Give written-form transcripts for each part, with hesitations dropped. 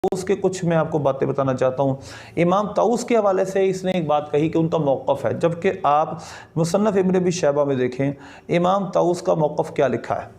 ताऊस के कुछ मैं आपको बातें बताना चाहता हूँ। इमाम ताऊस के हवाले से इसने एक बात कही कि उनका मौक़िफ़ है, जबकि आप मुसन्नफ़ इब्न अबी शैबा में देखें इमाम ताऊस का मौक़िफ़ क्या लिखा है।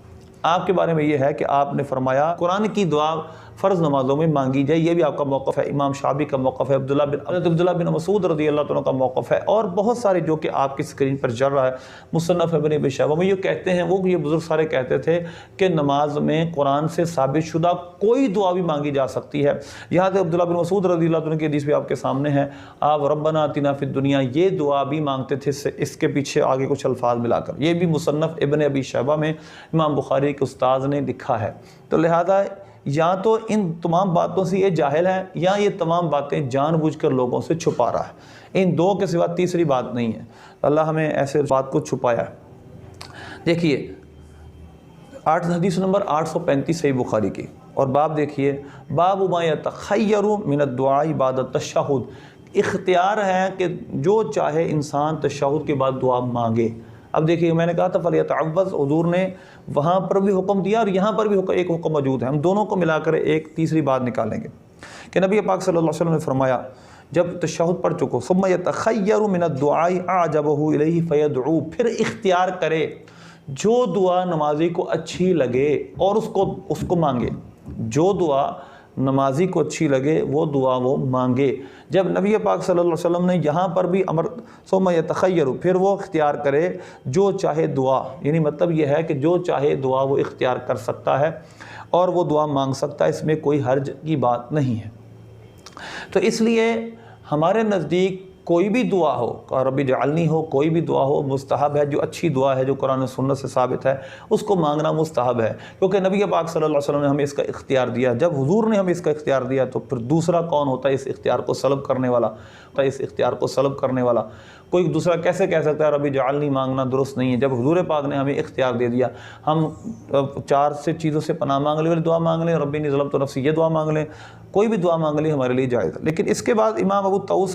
आपके बारे में ये है कि आपने फरमाया कुरान की दुआ फ़र्ज़ नमाज़ों में मांगी जाए, ये भी आपका मौक़िफ़ है। इमाम शाबी का मौक़िफ़ है, अब्दुल्लाह बिन मसूद रज़ी अल्लाह तआला का मौक़िफ़ है, और बहुत सारे जो कि आपकी स्क्रीन पर चल रहा है। मुसन्नफ़ इब्न अबी शैबा में ये कहते हैं, वो ये बुज़ुर्ग सारे कहते थे कि नमाज में कुरान से साबित शुदा कोई दुआ भी मांगी जा सकती है। यहाँ से अब्दुल्लाह बिन मसूद रज़ी अल्लाह तआला की हदीस भी आपके सामने है। आप रब्बना आतिना फिद दुनिया ये दुआ भी मांगते थे, इसके पीछे आगे कुछ अल्फाज मिलाकर। ये भी मुसन्नफ़ इब्न अबी शैबा में इमाम बुखारी के उस्ताद ने लिखा है। तो लिहाजा या तो इन तमाम बातों से ये जाहिल है, या ये तमाम बातें जानबूझकर लोगों से छुपा रहा है। इन दो के सिवा तीसरी बात नहीं है। अल्लाह हमें ऐसे बात को छुपाया है। देखिए हदीस नंबर 835 सही बुखारी की, और बाब देखिए, बाब मा यतखय्यरु मिनद दुआ बाद तशहुद। इख्तियार है कि जो चाहे इंसान तशहुद के बाद दुआ मांगे। अब देखिए मैंने कहा था फलियतअव्वज़, हुज़ूर ने वहाँ पर भी हुक्म दिया और यहाँ पर भी एक हुक्म मौजूद है। हम दोनों को मिलाकर एक तीसरी बात निकालेंगे कि नबी पाक सल्लल्लाहु अलैहि वसल्लम ने फरमाया, जब तशहुद पढ़ चुको सुम्मा यतखय्यरु मिनद दुआई अअजबहु इलैहि फयदउ, फिर इख्तियार करे जो दुआ नमाजी को अच्छी लगे और उसको मांगे। जो दुआ नमाजी को अच्छी लगे वो दुआ वो मांगे। जब नबी पाक सल्लल्लाहु अलैहि वसल्लम ने यहाँ पर भी अमर सुम्मा यतखय्यरु, फिर वो इख्तियार करे जो चाहे दुआ, यानी मतलब ये है कि जो चाहे दुआ वो इख्तियार कर सकता है और वो दुआ मांग सकता है, इसमें कोई हर्ज की बात नहीं है। तो इसलिए हमारे नज़दीक कोई भी दुआ हो, रब्बी जअलनी हो, कोई भी दुआ हो, मुस्तहब है। जो अच्छी दुआ है, जो कुरान और सुन्नत से साबित है, उसको मांगना मुस्तहब है, क्योंकि नबी पाक सल्लल्लाहु अलैहि वसल्लम ने हमें इसका इख्तियार दिया। जब हुजूर ने हमें इसका इख्तियार दिया तो फिर दूसरा कौन होता है इस इख्तियार को सलब करने वाला? इस इख्तियार को सलब करने वाला कोई दूसरा कैसे कह सकता है रब्बी जअलनी मांगना दुरुस्त नहीं है, जब हुजूर पाक ने हमें इख्तियार दे दिया। हम 4 से चीज़ों से पनाह मांग ले, दुआ मांग लें, रब्बी नी ज़लमतु नफ्सी ये दुआ मांग लें, कोई भी दुआ मांग लें, हमारे लिए जायज़ है। लेकिन इसके बाद इमाम अबू ताऊस